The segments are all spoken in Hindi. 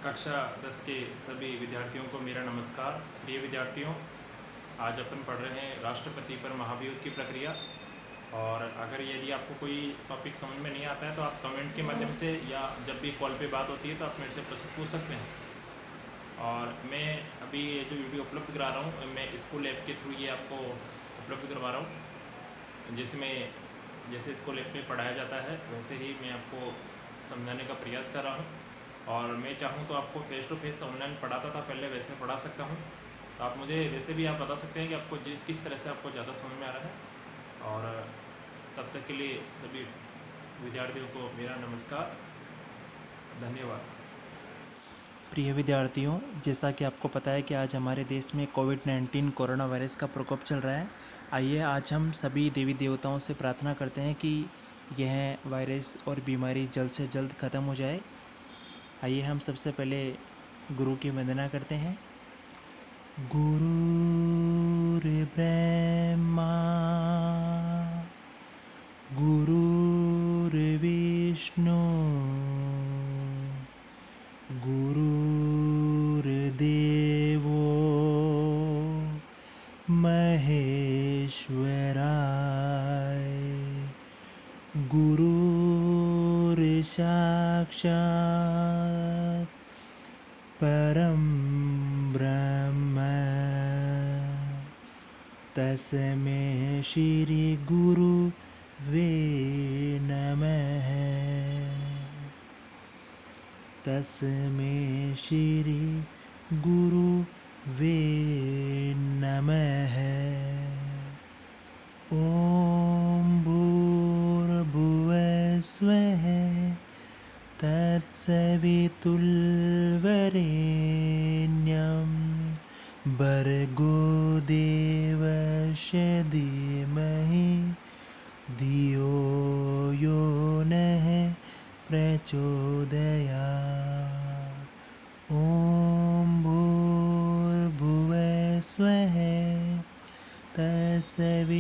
कक्षा 10 के सभी विद्यार्थियों को मेरा नमस्कार। प्रिय विद्यार्थियों, आज अपन पढ़ रहे हैं राष्ट्रपति पर महाभियोग की प्रक्रिया। और अगर यदि आपको कोई टॉपिक समझ में नहीं आता है तो आप कमेंट के माध्यम से या जब भी कॉल पे बात होती है तो आप मेरे से प्रश्न पूछ सकते हैं। और मैं अभी ये जो वीडियो उपलब्ध करा रहा हूँ मैं स्कूल ऐप के थ्रू ये आपको उपलब्ध करवा रहा हूँ। जैसे स्कूल ऐप में पढ़ाया जाता है वैसे ही मैं आपको समझाने का प्रयास कर रहा हूँ। और मैं चाहूँ तो आपको फ़ेस टू फेस ऑनलाइन पढ़ाता था पहले, वैसे पढ़ा सकता हूँ। तो आप मुझे वैसे भी आप बता सकते हैं कि आपको किस तरह से आपको ज़्यादा समझ में आ रहा है। और तब तक के लिए सभी विद्यार्थियों को मेरा नमस्कार, धन्यवाद। प्रिय विद्यार्थियों, जैसा कि आपको पता है कि आज हमारे देश में कोविड-19 कोरोना वायरस का प्रकोप चल रहा है। आइए आज हम सभी देवी देवताओं से प्रार्थना करते हैं कि यह वायरस और बीमारी जल्द से जल्द ख़त्म हो जाए। आइए हम सबसे पहले गुरु की वंदना करते हैं। गुरुर्ब्रह्मा गुरुर्विष्णु गुरुर्देवो महेश्वराय गुरुर्साक्षात् परं ब्रह्म तस्मै श्री गुरुवे नमः। तस्मै श्री गुरुवे नमः। ॐ भूर्भुवस्वः तत्सवितुर्वरेण्यं भर्गो देवस्य धीमहि धियो यो नः प्रचोदयात्। ॐ भूर्भुवस्वः तत्सवितुर्वरेण्यं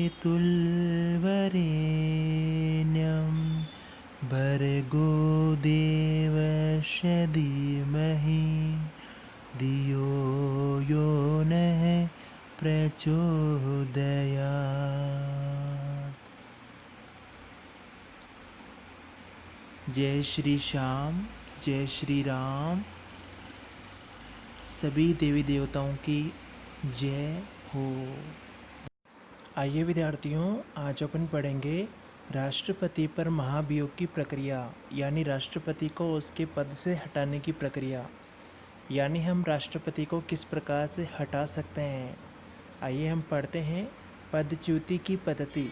भर्गो देवस्य धीमहि धियो यो नः प्रचोदयात्। जय श्री श्याम, जय श्री राम। सभी देवी देवताओं की जय हो। आइए विद्यार्थियों, आज अपन पढ़ेंगे राष्ट्रपति पर महाभियोग की प्रक्रिया, यानी राष्ट्रपति को उसके पद से हटाने की प्रक्रिया, यानी हम राष्ट्रपति को किस प्रकार से हटा सकते हैं। आइए हम पढ़ते हैं पदच्युति की पद्धति।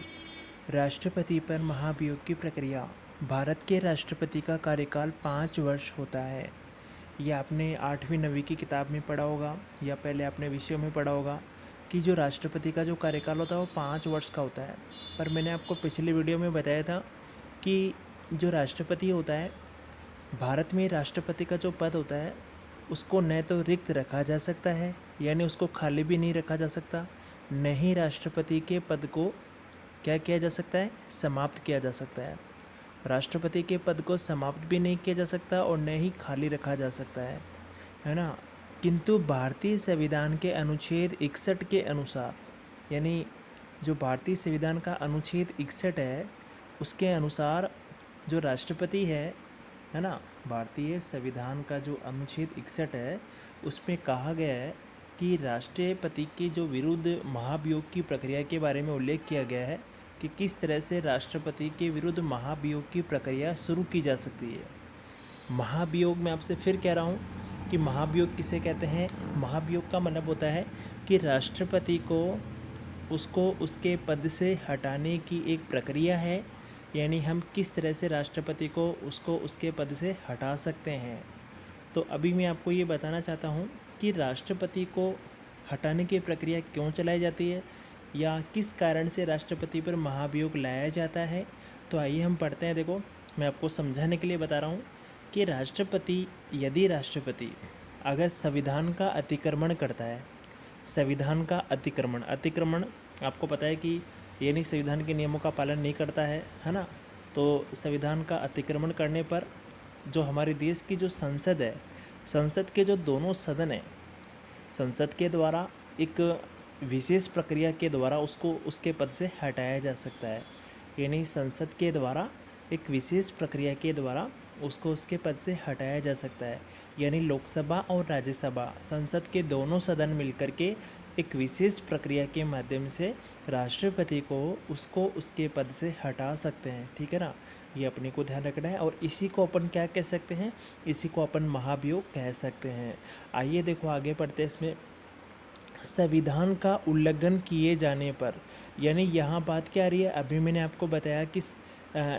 राष्ट्रपति पर महाभियोग की प्रक्रिया। भारत के राष्ट्रपति का कार्यकाल 5 वर्ष होता है। यह आपने 8वीं 9वीं की किताब में पढ़ा होगा या पहले आपने विषयों में पढ़ा होगा कि जो राष्ट्रपति का जो कार्यकाल होता है वो 5 वर्ष का होता है। पर मैंने आपको पिछले वीडियो में बताया था कि जो राष्ट्रपति होता है, भारत में राष्ट्रपति का जो पद होता है उसको न तो रिक्त रखा जा सकता है, यानी उसको खाली भी नहीं रखा जा सकता, न ही राष्ट्रपति के पद को क्या किया जा सकता है, समाप्त किया जा सकता है। राष्ट्रपति के पद को समाप्त भी नहीं किया जा सकता और न ही खाली रखा जा सकता है ना। किंतु भारतीय संविधान के अनुच्छेद 61 के अनुसार, यानी जो भारतीय संविधान का अनुच्छेद 61 है उसके अनुसार जो राष्ट्रपति है ना, भारतीय संविधान का जो अनुच्छेद 61 है उसमें कहा गया है कि राष्ट्रपति के जो विरुद्ध महाभियोग की प्रक्रिया के बारे में उल्लेख किया गया है कि किस तरह से राष्ट्रपति के विरुद्ध महाभियोग की प्रक्रिया शुरू की जा सकती है। महाभियोग मैं आपसे फिर कह रहा हूँ कि महाभियोग किसे कहते हैं। महाभियोग का मतलब होता है कि राष्ट्रपति को उसको उसके पद से हटाने की एक प्रक्रिया है, यानी हम किस तरह से राष्ट्रपति को उसको उसके पद से हटा सकते हैं। तो अभी मैं आपको ये बताना चाहता हूँ कि राष्ट्रपति को हटाने की प्रक्रिया क्यों चलाई जाती है या किस कारण से राष्ट्रपति पर महाभियोग लाया जाता है। तो आइए हम पढ़ते हैं। देखो, मैं आपको समझाने के लिए बता रहा हूँ कि यदि राष्ट्रपति अगर संविधान का अतिक्रमण करता है, संविधान का अतिक्रमण आपको पता है कि यानी संविधान के नियमों का पालन नहीं करता है ना। तो संविधान का अतिक्रमण करने पर जो हमारे देश की जो संसद है, संसद के जो दोनों सदन हैं, संसद के द्वारा एक विशेष प्रक्रिया के द्वारा उसको उसके पद से हटाया जा सकता है। यानी संसद के द्वारा एक विशेष प्रक्रिया के द्वारा उसको उसके पद से हटाया जा सकता है। यानी लोकसभा और राज्यसभा, संसद के दोनों सदन मिलकर के एक विशेष प्रक्रिया के माध्यम से राष्ट्रपति को उसको उसके पद से हटा सकते हैं। ठीक है ना, ये अपने को ध्यान रखना है। और इसी को अपन क्या कह सकते हैं, इसी को अपन महाभियोग कह सकते हैं। आइए देखो आगे पढ़ते हैं इसमें। संविधान का उल्लंघन किए जाने पर, यानी यहाँ बात क्या आ रही है, अभी मैंने आपको बताया कि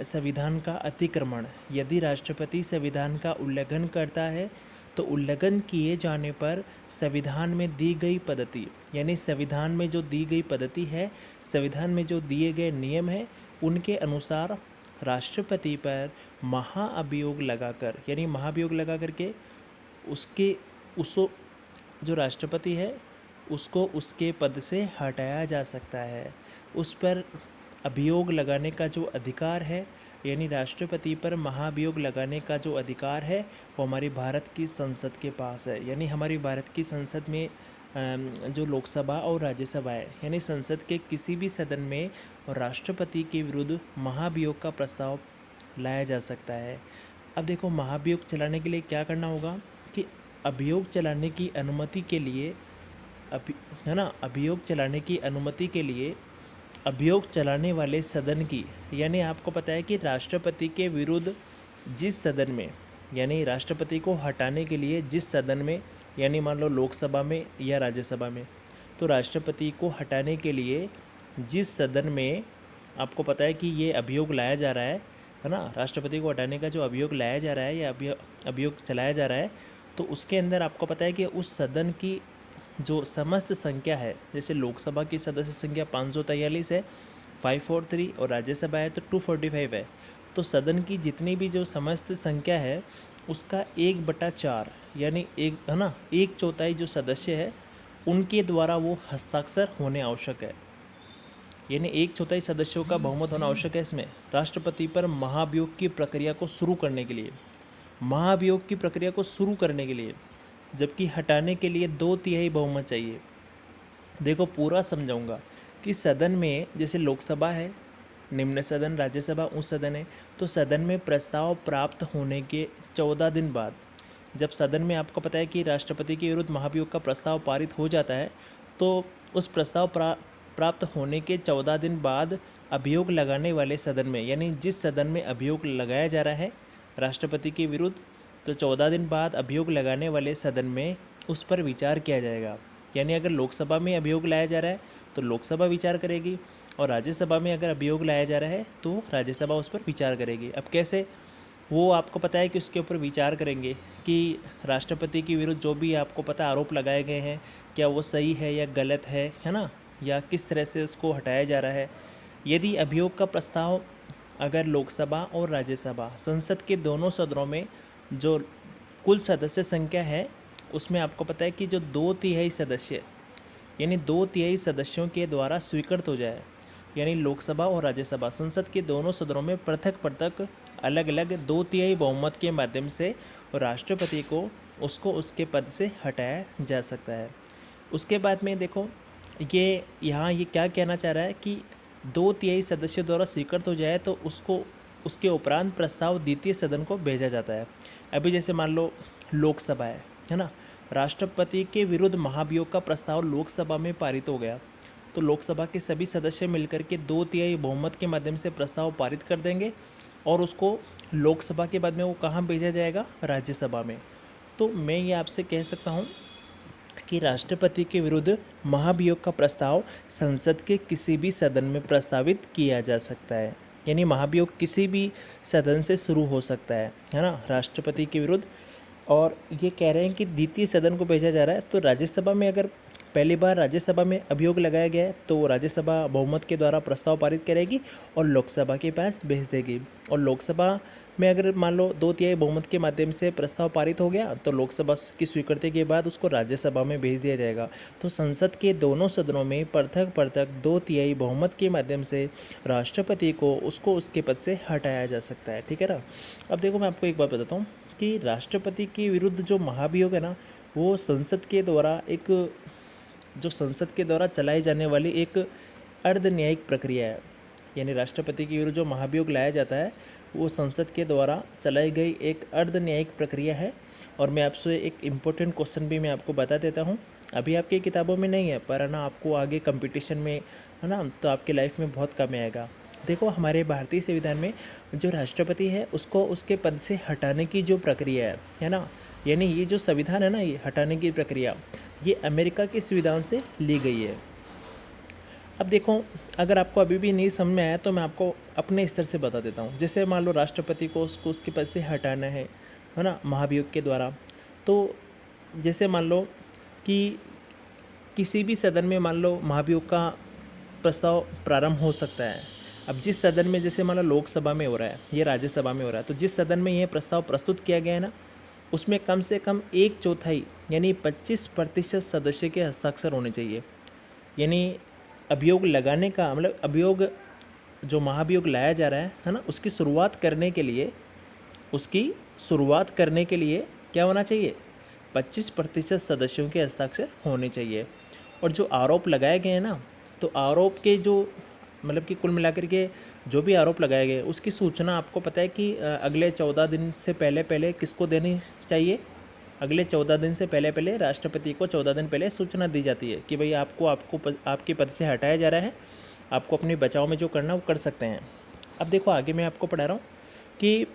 संविधान का अतिक्रमण, यदि राष्ट्रपति संविधान का उल्लंघन करता है तो उल्लंघन किए जाने पर संविधान में दी गई पद्धति, यानी संविधान में जो दी गई पद्धति है, संविधान में जो दिए गए नियम हैं, उनके अनुसार राष्ट्रपति पर महाअभियोग लगाकर, यानी महाभियोग लगा करके उसको जो राष्ट्रपति है उसको उसके पद से हटाया जा सकता है। उस पर अभियोग लगाने का जो अधिकार है, यानी राष्ट्रपति पर महाभियोग लगाने का जो अधिकार है, वो हमारी भारत की संसद के पास है। यानी हमारी भारत की संसद में जो लोकसभा और राज्यसभा है, यानी संसद के किसी भी सदन में राष्ट्रपति के विरुद्ध महाभियोग का प्रस्ताव लाया जा सकता है। अब देखो महाभियोग चलाने के लिए क्या करना होगा कि अभियोग चलाने की अनुमति के लिए अभियोग चलाने की अनुमति के लिए अभियोग चलाने वाले सदन की, यानी आपको पता है कि राष्ट्रपति के विरुद्ध जिस सदन में, यानी राष्ट्रपति को हटाने के लिए जिस सदन में, यानी मान लो लोकसभा में या राज्यसभा में, तो राष्ट्रपति को हटाने के लिए जिस सदन में आपको पता है कि ये अभियोग लाया जा रहा है ना, राष्ट्रपति को हटाने का जो अभियोग लाया जा रहा है या अभियोग चलाया जा रहा है, तो उसके अंदर आपको पता है कि उस सदन की जो समस्त संख्या है, जैसे लोकसभा की सदस्य संख्या 543 है, 543, और राज्यसभा है तो 245 है, तो सदन की जितनी भी जो समस्त संख्या है उसका 1/4, यानी एक चौथाई जो सदस्य है उनके द्वारा वो हस्ताक्षर होने आवश्यक है। यानी 1/4 सदस्यों का बहुमत होना आवश्यक है इसमें, राष्ट्रपति पर महाभियोग की प्रक्रिया को शुरू करने के लिए, महाभियोग की प्रक्रिया को शुरू करने के लिए, जबकि हटाने के लिए 2/3 बहुमत चाहिए। देखो पूरा समझाऊंगा कि सदन में जैसे लोकसभा है, निम्न सदन, राज्यसभा उच्च सदन है, तो सदन में प्रस्ताव प्राप्त होने के 14 दिन बाद, जब सदन में आपको पता है कि राष्ट्रपति के विरुद्ध महाभियोग का प्रस्ताव पारित हो जाता है, तो उस प्रस्ताव प्राप्त होने के 14 दिन बाद अभियोग लगाने वाले सदन में, यानी जिस सदन में अभियोग लगाया जा रहा है राष्ट्रपति के विरुद्ध, तो 14 दिन बाद अभियोग लगाने वाले सदन में उस पर विचार किया जाएगा। यानी अगर लोकसभा में अभियोग लाया जा रहा है तो लोकसभा विचार करेगी, और राज्यसभा में अगर अभियोग लाया जा रहा है तो राज्यसभा उस पर विचार करेगी। अब कैसे, वो आपको पता है कि उसके ऊपर विचार करेंगे कि राष्ट्रपति के विरुद्ध जो भी आपको पता आरोप लगाए गए हैं क्या वो सही है या गलत है ना, या किस तरह से उसको हटाया जा रहा है। यदि अभियोग का प्रस्ताव अगर लोकसभा और राज्यसभा संसद के दोनों सदनों में जो कुल सदस्य संख्या है उसमें आपको पता है कि जो 2/3 सदस्य, यानी 2/3 सदस्यों के द्वारा स्वीकृत हो जाए, यानी लोकसभा और राज्यसभा संसद के दोनों सदनों में पृथक पृथक अलग अलग 2/3 बहुमत के माध्यम से राष्ट्रपति को उसको उसके पद से हटाया जा सकता है। उसके बाद में देखो ये क्या कहना चाह रहा है कि 2/3 सदस्यों द्वारा स्वीकृत हो जाए तो उसको उसके उपरांत प्रस्ताव द्वितीय सदन को भेजा जाता है। अभी जैसे मान लो लोकसभा है ना, राष्ट्रपति के विरुद्ध महाभियोग का प्रस्ताव लोकसभा में पारित हो गया, तो लोकसभा के सभी सदस्य मिलकर के 2/3 बहुमत के माध्यम से प्रस्ताव पारित कर देंगे, और उसको लोकसभा के बाद में वो कहाँ भेजा जाएगा, राज्यसभा में। तो मैं ये आपसे कह सकता हूँ कि राष्ट्रपति के विरुद्ध महाभियोग का प्रस्ताव संसद के किसी भी सदन में प्रस्तावित किया जा सकता है। यानी महाभियोग किसी भी सदन से शुरू हो सकता है ना, राष्ट्रपति के विरुद्ध। और ये कह रहे हैं कि द्वितीय सदन को भेजा जा रहा है, तो राज्यसभा में अगर पहली बार राज्यसभा में अभियोग लगाया गया है तो राज्यसभा बहुमत के द्वारा प्रस्ताव पारित करेगी और लोकसभा के पास भेज देगी। और लोकसभा में अगर मान लो 2/3 बहुमत के माध्यम से प्रस्ताव पारित हो गया तो लोकसभा की स्वीकृति के बाद उसको राज्यसभा में भेज दिया जाएगा। तो संसद के दोनों सदनों में पृथक 2/3 बहुमत के माध्यम से राष्ट्रपति को उसको उसके पद से हटाया जा सकता है। ठीक है ना। अब देखो मैं आपको एक बात बताता हूँ कि राष्ट्रपति के विरुद्ध जो महाभियोग है ना, वो संसद के द्वारा चलाई जाने वाली एक अर्ध न्यायिक प्रक्रिया है। यानी राष्ट्रपति के विरुद्ध जो महाभियोग लाया जाता है वो संसद के द्वारा चलाई गई एक अर्ध न्यायिक प्रक्रिया है। और मैं आपसे एक इम्पोर्टेंट क्वेश्चन भी मैं आपको बता देता हूँ, अभी आपकी किताबों में नहीं है पर है ना, आपको आगे कंपटीशन में है ना, तो आपकी लाइफ में बहुत काम आएगा। देखो, हमारे भारतीय संविधान में जो राष्ट्रपति है उसको उसके पद से हटाने की जो प्रक्रिया है ना, यानी ये जो संविधान है ना, ये हटाने की प्रक्रिया ये अमेरिका के संविधान से ली गई है। अब देखो, अगर आपको अभी भी नहीं समझ में आया तो मैं आपको अपने स्तर से बता देता हूँ। जैसे मान लो राष्ट्रपति को उसके पद से हटाना है ना, महाभियोग के द्वारा। तो जैसे मान लो कि किसी भी सदन में मान लो महाभियोग का प्रस्ताव प्रारंभ हो सकता है। अब जिस सदन में, जैसे मान लो लोकसभा में हो रहा है, ये राज्यसभा में हो रहा है, तो जिस सदन में यह प्रस्ताव प्रस्तुत किया गया है ना, उसमें कम से कम 1/4 यानी 25% सदस्य के हस्ताक्षर होने चाहिए। यानी अभियोग लगाने का मतलब अभियोग जो महाभियोग लाया जा रहा है ना, उसकी शुरुआत करने के लिए क्या होना चाहिए, 25% सदस्यों के हस्ताक्षर होने चाहिए। और जो आरोप लगाए गए हैं ना, तो आरोप के जो मतलब कि कुल मिलाकर के जो भी आरोप लगाए गए उसकी सूचना आपको पता है कि अगले 14 दिन से पहले किसको देनी चाहिए। अगले 14 दिन से पहले राष्ट्रपति को 14 दिन पहले सूचना दी जाती है कि भाई आपको आपके पद से हटाया जा रहा है, आपको अपने बचाव में जो करना वो कर सकते हैं। अब देखो, आगे मैं आपको पढ़ा रहा हूँ कि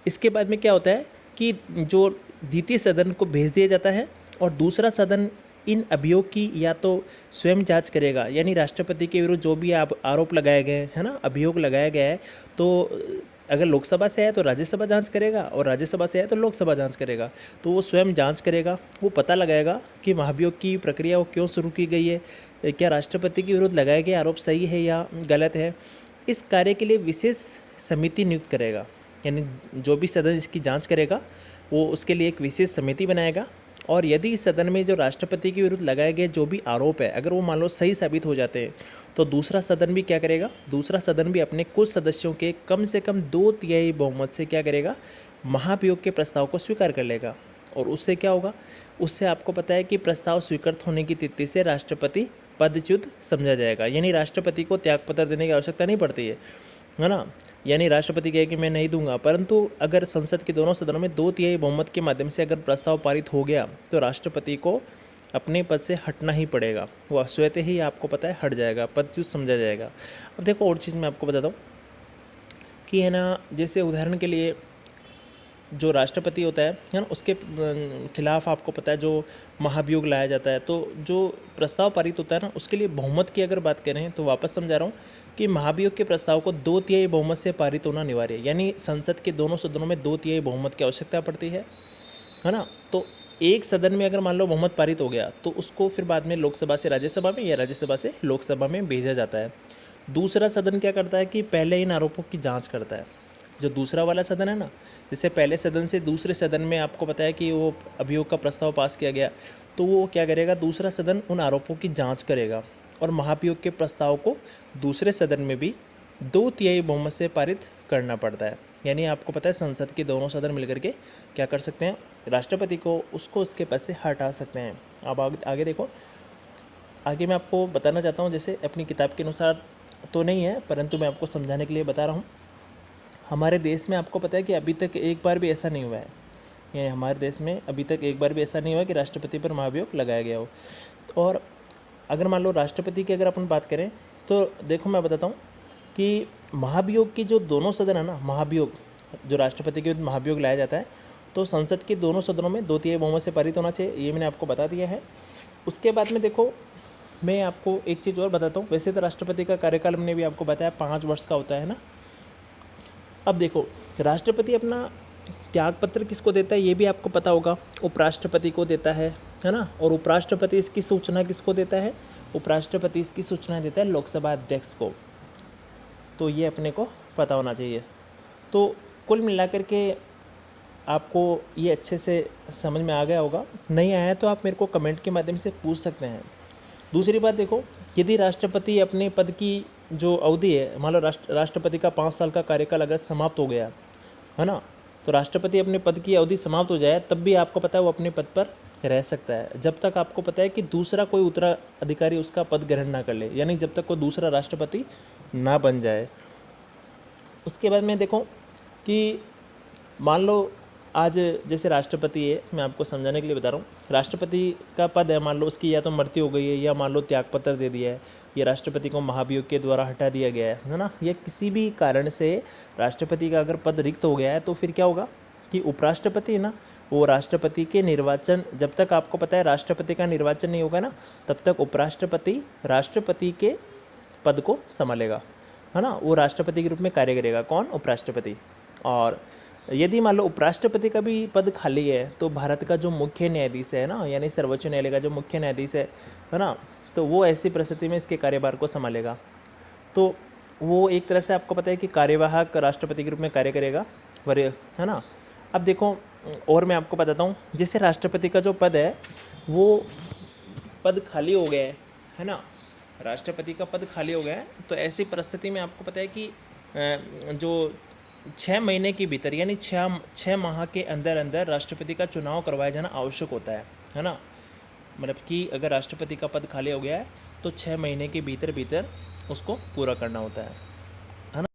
इसके बाद में क्या होता है कि जो द्वितीय सदन को भेज दिया जाता है और दूसरा सदन इन अभियोग की या तो स्वयं जांच करेगा, यानी राष्ट्रपति के विरुद्ध जो भी आरोप लगाए गए हैं ना, अभियोग लगाया गया है, तो अगर लोकसभा से है तो राज्यसभा जांच करेगा और राज्यसभा से है तो लोकसभा जांच करेगा। तो वो स्वयं जांच करेगा, वो पता लगाएगा कि महाभियोग की प्रक्रिया वो क्यों शुरू की गई है, क्या राष्ट्रपति के विरुद्ध लगाए गए आरोप सही है या गलत है। इस कार्य के लिए विशेष समिति नियुक्त करेगा, यानी जो भी सदन इसकी जाँच करेगा वो उसके लिए एक विशेष समिति बनाएगा। और यदि इस सदन में जो राष्ट्रपति के विरुद्ध लगाए गए जो भी आरोप है, अगर वो मान लो सही साबित हो जाते हैं, तो दूसरा सदन भी क्या करेगा, दूसरा सदन भी अपने कुल सदस्यों के कम से कम 2/3 बहुमत से क्या करेगा, महाभियोग के प्रस्ताव को स्वीकार कर लेगा। और उससे क्या होगा, उससे आपको पता है कि प्रस्ताव स्वीकृत होने की तिथि से राष्ट्रपति पदच्युत समझा जाएगा। यानी राष्ट्रपति को त्यागपत्र देने की आवश्यकता नहीं पड़ती है ना। यानी राष्ट्रपति कहे कि मैं नहीं दूंगा, परंतु अगर संसद के दोनों सदनों में 2/3 बहुमत के माध्यम से अगर प्रस्ताव पारित हो गया तो राष्ट्रपति को अपने पद से हटना ही पड़ेगा। वह स्वतः ही आपको पता है हट जाएगा, पदच्युत समझा जाएगा। अब देखो, और चीज़ मैं आपको बताता हूँ कि है ना, जैसे उदाहरण के लिए जो राष्ट्रपति होता है ना, उसके खिलाफ आपको पता है जो महाभियोग लाया जाता है, तो जो प्रस्ताव पारित होता है ना, उसके लिए बहुमत की अगर बात करें तो वापस समझा रहा हूँ कि महाभियोग के प्रस्ताव को 2/3 बहुमत से पारित होना अनिवार्य है। यानी संसद के दोनों सदनों में 2/3 बहुमत की आवश्यकता पड़ती है ना। तो एक सदन में अगर मान लो बहुमत पारित हो गया तो उसको फिर बाद में लोकसभा से राज्यसभा में या राज्यसभा से लोकसभा में भेजा जाता है। दूसरा सदन क्या करता है कि पहले इन आरोपों की जाँच करता है। जो दूसरा वाला सदन है ना, जैसे पहले सदन से दूसरे सदन में आपको पता है कि वो अभियोग का प्रस्ताव पास किया गया, तो वो क्या करेगा, दूसरा सदन उन आरोपों की जांच करेगा और महाभियोग के प्रस्ताव को दूसरे सदन में भी 2/3 बहुमत से पारित करना पड़ता है। यानी आपको पता है संसद के दोनों सदन मिलकर के क्या कर सकते हैं, राष्ट्रपति को उसके पद से हटा सकते हैं। अब आगे देखो, आगे मैं आपको बताना चाहता हूँ, जैसे अपनी किताब के अनुसार तो नहीं है परंतु मैं आपको समझाने के लिए बता रहा हूँ। हमारे देश में आपको पता है कि अभी तक एक बार भी ऐसा नहीं हुआ है, ये हमारे देश में अभी तक एक बार भी ऐसा नहीं हुआ कि राष्ट्रपति पर महाभियोग लगाया गया हो। और अगर मान लो राष्ट्रपति की अगर अपन बात करें तो देखो, मैं बताता हूँ कि महाभियोग की जो दोनों सदन है ना, महाभियोग जो राष्ट्रपति के विरुद्ध महाभियोग लाया जाता है, तो संसद के दोनों सदनों में 2/3 बहुमत से पारित होना चाहिए, ये मैंने आपको बता दिया है। उसके बाद में देखो, मैं आपको एक चीज़ और बताता हूँ। वैसे तो राष्ट्रपति का कार्यकाल मैंने भी आपको बताया 5 वर्ष का होता है ना। अब देखो, राष्ट्रपति अपना त्यागपत्र किसको देता है ये भी आपको पता होगा, उपराष्ट्रपति को देता है ना। और उपराष्ट्रपति इसकी सूचना किसको देता है, उपराष्ट्रपति इसकी सूचना देता है लोकसभा अध्यक्ष को। तो ये अपने को पता होना चाहिए। तो कुल मिलाकर के आपको ये अच्छे से समझ में आ गया होगा। नहीं आया तो आप मेरे को कमेंट के माध्यम से पूछ सकते हैं। दूसरी बात देखो, यदि राष्ट्रपति अपने पद की जो अवधि है, मान लो राष्ट्रपति का 5 साल का कार्यकाल अगर समाप्त हो गया है ना, तो राष्ट्रपति अपने पद की अवधि समाप्त हो जाए तब भी आपको पता है वो अपने पद पर रह सकता है, जब तक आपको पता है कि दूसरा कोई उत्तराधिकारी उसका पद ग्रहण ना कर ले, यानी जब तक कोई दूसरा राष्ट्रपति ना बन जाए। उसके बाद में देखो कि मान लो आज जैसे राष्ट्रपति है, मैं आपको समझाने के लिए बता रहा हूँ, राष्ट्रपति का पद है, मान लो उसकी या तो मृत्यु हो गई है या मान लो त्यागपत्र दे दिया है, या राष्ट्रपति को महाभियोग के द्वारा हटा दिया गया है ना, या किसी भी कारण से राष्ट्रपति का अगर पद रिक्त हो गया है तो फिर क्या होगा कि उपराष्ट्रपति है ना, वो राष्ट्रपति के निर्वाचन, जब तक आपको पता है राष्ट्रपति का निर्वाचन नहीं होगा ना, तब तक उपराष्ट्रपति राष्ट्रपति के पद को संभालेगा, है ना, वो राष्ट्रपति के रूप में कार्य करेगा। कौन? उपराष्ट्रपति। और यदि मान लो उपराष्ट्रपति का भी पद खाली है तो भारत का जो मुख्य न्यायाधीश है ना, यानी सर्वोच्च न्यायालय का जो मुख्य न्यायाधीश है ना, तो वो ऐसी परिस्थिति में इसके कार्यभार को संभालेगा। तो वो एक तरह से आपको पता है कि कार्यवाहक राष्ट्रपति के रूप में कार्य करेगा, है ना। अब देखो और मैं आपको बताता हूँ, जैसे राष्ट्रपति का जो पद है वो पद खाली हो गया है ना, राष्ट्रपति का पद खाली हो गया है, तो ऐसी परिस्थिति में आपको पता है कि जो 6 महीने के भीतर यानी 6 माह के अंदर अंदर राष्ट्रपति का चुनाव करवाया जाना आवश्यक होता है ना। मतलब कि अगर राष्ट्रपति का पद खाली हो गया है तो 6 महीने के भीतर भीतर उसको पूरा करना होता है ना।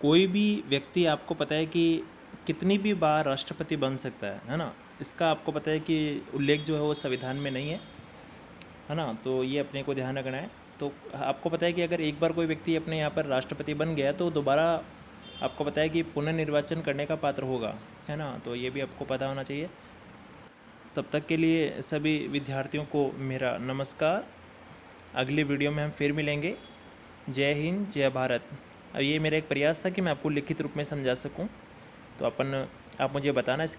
कोई भी व्यक्ति आपको पता है कि कितनी भी बार राष्ट्रपति बन सकता है ना, इसका आपको पता है कि उल्लेख जो है वो संविधान में नहीं है ना, तो ये अपने को ध्यान रखना है। तो आपको पता है कि अगर एक बार कोई व्यक्ति अपने यहाँ पर राष्ट्रपति बन गया तो दोबारा आपको पता है कि पुनर्निर्वाचन करने का पात्र होगा, है ना, तो ये भी आपको पता होना चाहिए। तब तक के लिए सभी विद्यार्थियों को मेरा नमस्कार। अगली वीडियो में हम फिर मिलेंगे। जय हिंद, जय भारत। अब ये मेरा एक प्रयास था कि मैं आपको लिखित रूप में समझा सकूं, तो आप मुझे बताना इसके